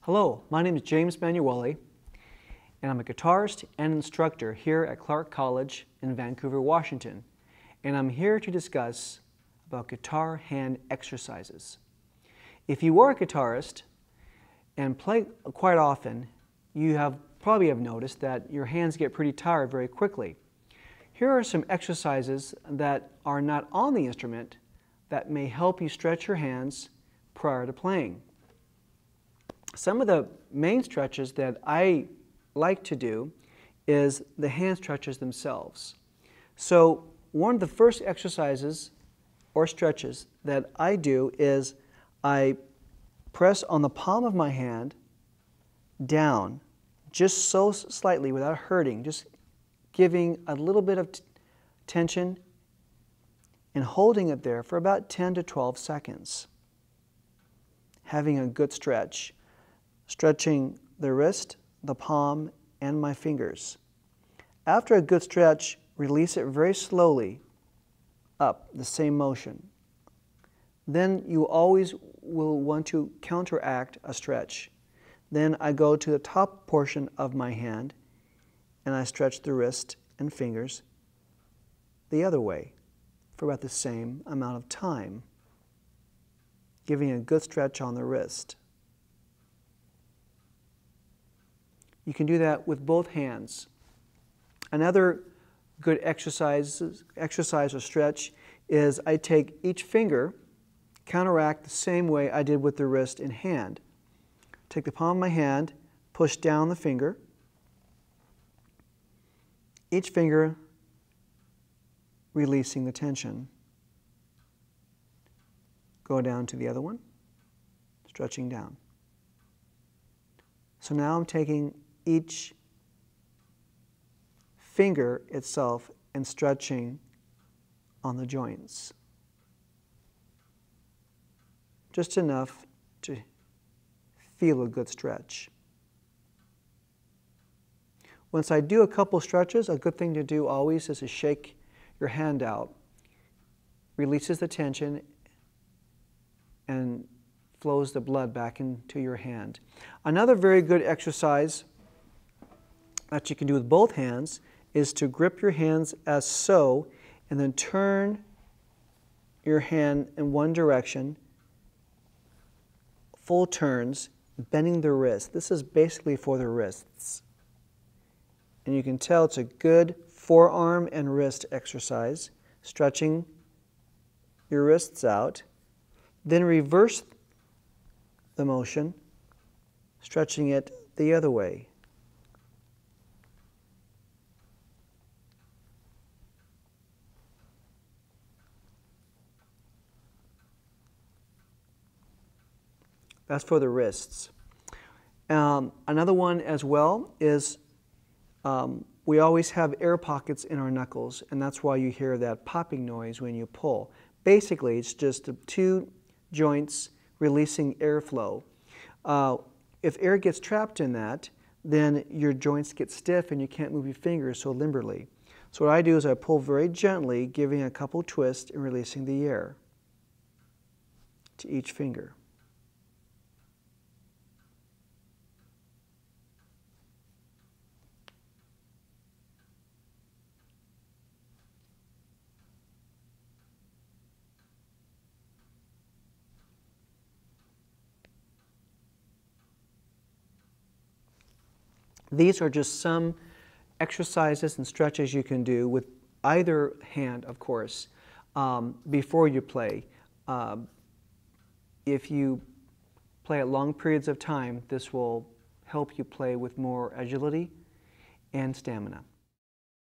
Hello, my name is James Manuele, and I'm a guitarist and instructor here at Clark College in Vancouver, Washington. And I'm here to discuss about guitar hand exercises. If you are a guitarist and play quite often, you probably have noticed that your hands get pretty tired very quickly. Here are some exercises that are not on the instrument that may help you stretch your hands prior to playing. Some of the main stretches that I like to do is the hand stretches themselves. So one of the first exercises or stretches that I do is I press on the palm of my hand down just so slightly without hurting, just giving a little bit of tension and holding it there for about 10 to 12 seconds. Having a good stretch. Stretching the wrist, the palm, and my fingers. After a good stretch, release it very slowly up, the same motion. Then you always will want to counteract a stretch. Then I go to the top portion of my hand and I stretch the wrist and fingers the other way for about the same amount of time, giving a good stretch on the wrist. You can do that with both hands. Another good exercise or stretch is I take each finger, counteract the same way I did with the wrist and hand. Take the palm of my hand, push down the finger. Each finger releasing the tension. Go down to the other one, stretching down. So now I'm taking each finger itself and stretching on the joints. Just enough to feel a good stretch. Once I do a couple stretches, a good thing to do always is to shake your hand out. Releases the tension and flows the blood back into your hand. Another very good exercise that you can do with both hands is to grip your hands as so and then turn your hand in one direction, full turns, bending the wrist. This is basically for the wrists. And you can tell it's a good forearm and wrist exercise, stretching your wrists out. Then reverse the motion, stretching it the other way. That's for the wrists. Another one as well is we always have air pockets in our knuckles, and that's why you hear that popping noise when you pull. Basically, it's just the two joints releasing airflow. If air gets trapped in that, then your joints get stiff and you can't move your fingers so limberly. So what I do is I pull very gently, giving a couple twists and releasing the air to each finger. These are just some exercises and stretches you can do with either hand, of course, before you play. If you play at long periods of time, this will help you play with more agility and stamina.